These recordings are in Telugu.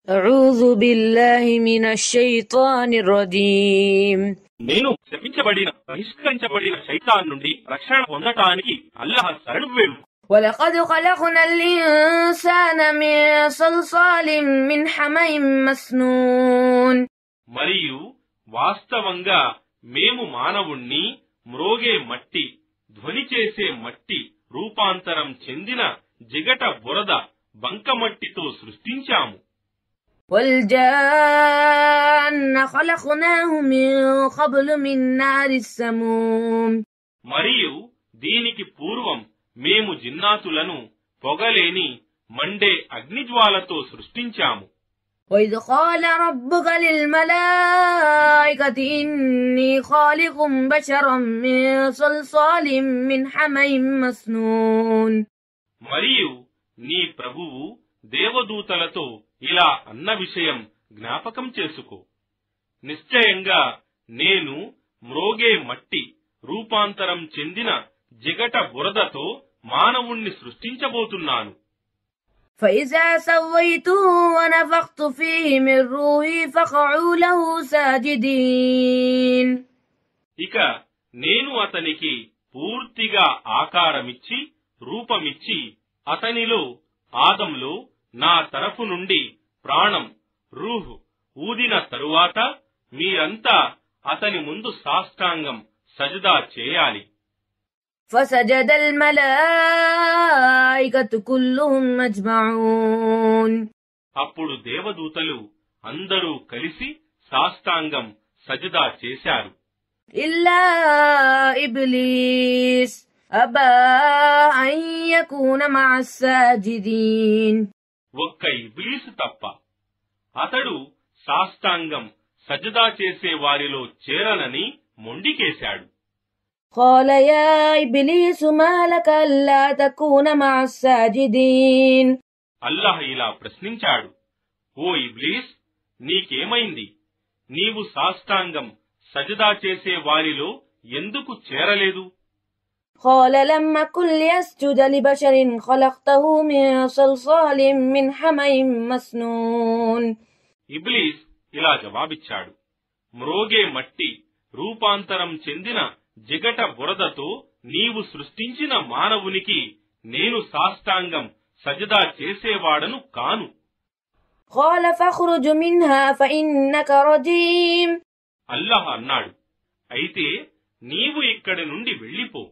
أعوذ بالله من الشيطان الرجيم. నేను శపించబడిన బహిష్కరించబడిన శైతాన్ నుండి రక్షణ పొందటానికి అల్లాహ్ శరణు వేడు. ولقد خلقنا الإنسان من صلصال من حمإ مسنون. మరియు వాస్తవంగా మేము మానవుణ్ణి మ్రోగే మట్టి, ధ్వని చేసే మట్టి రూపాంతరం చెందిన జిగట బురద బంకమట్టితో సృష్టించాము. والجان خلقناه من قبل من نار السموم. మరియు దీనికి పూర్వం మేము జిన్నాతులను పొగలేని మండే అగ్నిజ్వాలతో సృష్టించాము. وإذ قال ربك للملائكة إني خالق بشرا من صلصال من حمإ مسنون. మరియు నీ ప్రభువు దేవదూతలతో ఇలా అన్న విషయం జ్ఞాపకం చేసుకో. నిశ్చయంగా నేను మ్రోగే మట్టి రూపాంతరం చెందిన జిగట బురదతో మానవుణ్ణి సృష్టించబోతున్నాను. فإذا سويته ونفخت فيه من روحي فقعوا له ساجدين. ఇక నేను అతనికి పూర్తిగా ఆకారమిచ్చి రూపమిచ్చి అతనిలో ఆదంలో నా తరఫు నుండి ప్రాణం రూహ్ ఊదిన తరువాత మీరంతా అతని ముందు సాష్టాంగం సజదా చేయాలి. فسجد الملائكة كلهم أجمعون. అప్పుడు దేవదూతలు అందరూ కలిసి సాష్టాంగం సజదా చేశారు. إلا إبليس أبى أن يكون مع الساجدين. ఒక్క ఇబ్లీసు తప్ప అతడు సాష్టాంగం సజదా చేసే వారిలో చేరనని మొండికేశాడు. قال يا إبليس ما لك ألا تكون مع الساجدين. అల్లాహ్ ఇలా ప్రశ్నించాడు, ఓ ఇబ్లీస్, నీకేమైంది? నీవు సాష్టాంగం సజదా చేసే వారిలో ఎందుకు చేరలేదు? قال لم أكن لأسجد لبشر خلقته من صلصال من حمإ مسنون. ఇబ్లీస్ ఇలా జవాబిచ్చాడు, మ్రోగే మట్టి రూపాంతరం చెందిన జిగట బురదతో నీవు సృష్టించిన మానవునికి నేను సాష్టాంగం సజదా చేసేవాడను కాను. قال فاخرج منها فإنك رجيم. అల్లాహ్ అన్నాడు, అయితే నీవు ఇక్కడి నుండి వెళ్ళిపో,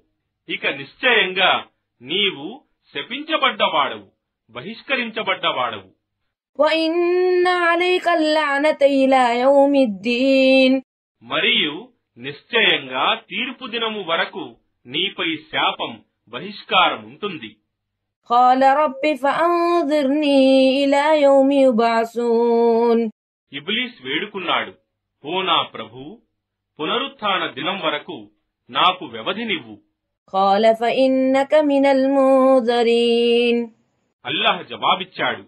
ఇక నిశ్చయంగా నీవు శపించబడ్డవాడవు, బహిష్కరించబడ్డవాడవు. وإن عليك اللعنة إلى يوم الدين. మరియు నిశ్చయంగా తీర్పు దినము వరకు నీపై శాపం బహిష్కారం ఉంటుంది. قال رب فأنظرني إلى يوم يبعثون. ఇబ్లీస్ వేడుకున్నాడు, ఓ నా ప్రభూ, పునరుత్థాన దినం వరకు నాకు వ్యవధినివ్వు. قال فإنك من المنذرين. అల్లాహ్ జవాబిచ్చాడు,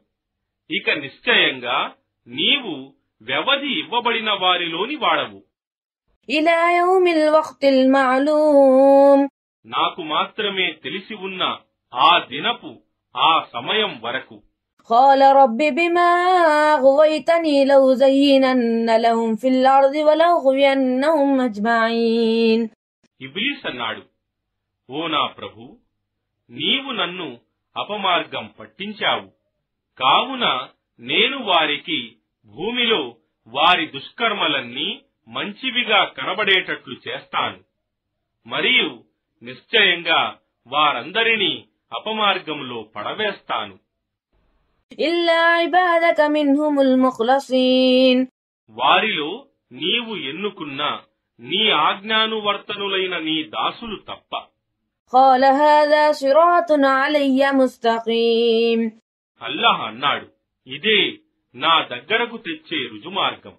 ఇక నిశ్చయంగా నీవు వ్యవధి ఇవ్వబడిన వారిలోని వాడవు. إلى يوم الوقت المعلوم. నాకు మాత్రమే తెలిసి ఉన్న ఆ దినపు ఆ సమయం వరకు. قال رب بما أغويتني لأزينن لهم في الأرض ولأغوينهم أجمعين. ఇబ్లీస్ అన్నాడు, ఓ నా ప్రభూ, నీవు నన్ను అపమార్గం పట్టించావు, కావున నేను వారికి భూమిలో వారి దుష్కర్మలన్నీ మంచివిగా కనబడేటట్లు చేస్తాను, మరియు నిశ్చయంగా వారందరినీ అపమార్గంలో పడవేస్తాను. إلا عبادك منهم المخلصين. వారిలో నీవు ఎన్నుకున్న నీ ఆజ్ఞానువర్తనులైన నీ దాసులు తప్ప. قال هذا صراط علي مستقيم. అల్లాహ్ అన్నాడు, ఇదే నా దగ్గరకు తెచ్చే రుజుమార్గం.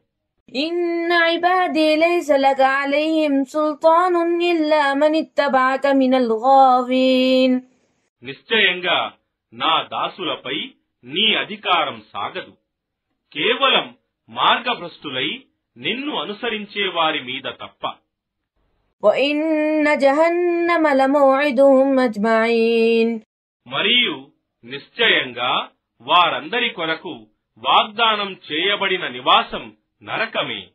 إن عبادي ليس لك عليهم سلطان إلا من اتبعك من الغاوين. నిశ్చయంగా నా దాసులపై నీ అధికారం సాగదు, కేవలం మార్గభ్రష్టులై నిన్ను అనుసరించే వారి మీద తప్ప. وإن جهنم لموعدهم أجمعين. మరియు నిశ్చయంగా వారందరి కొరకు వాగ్దానం చేయబడిన నివాసం నరకమే.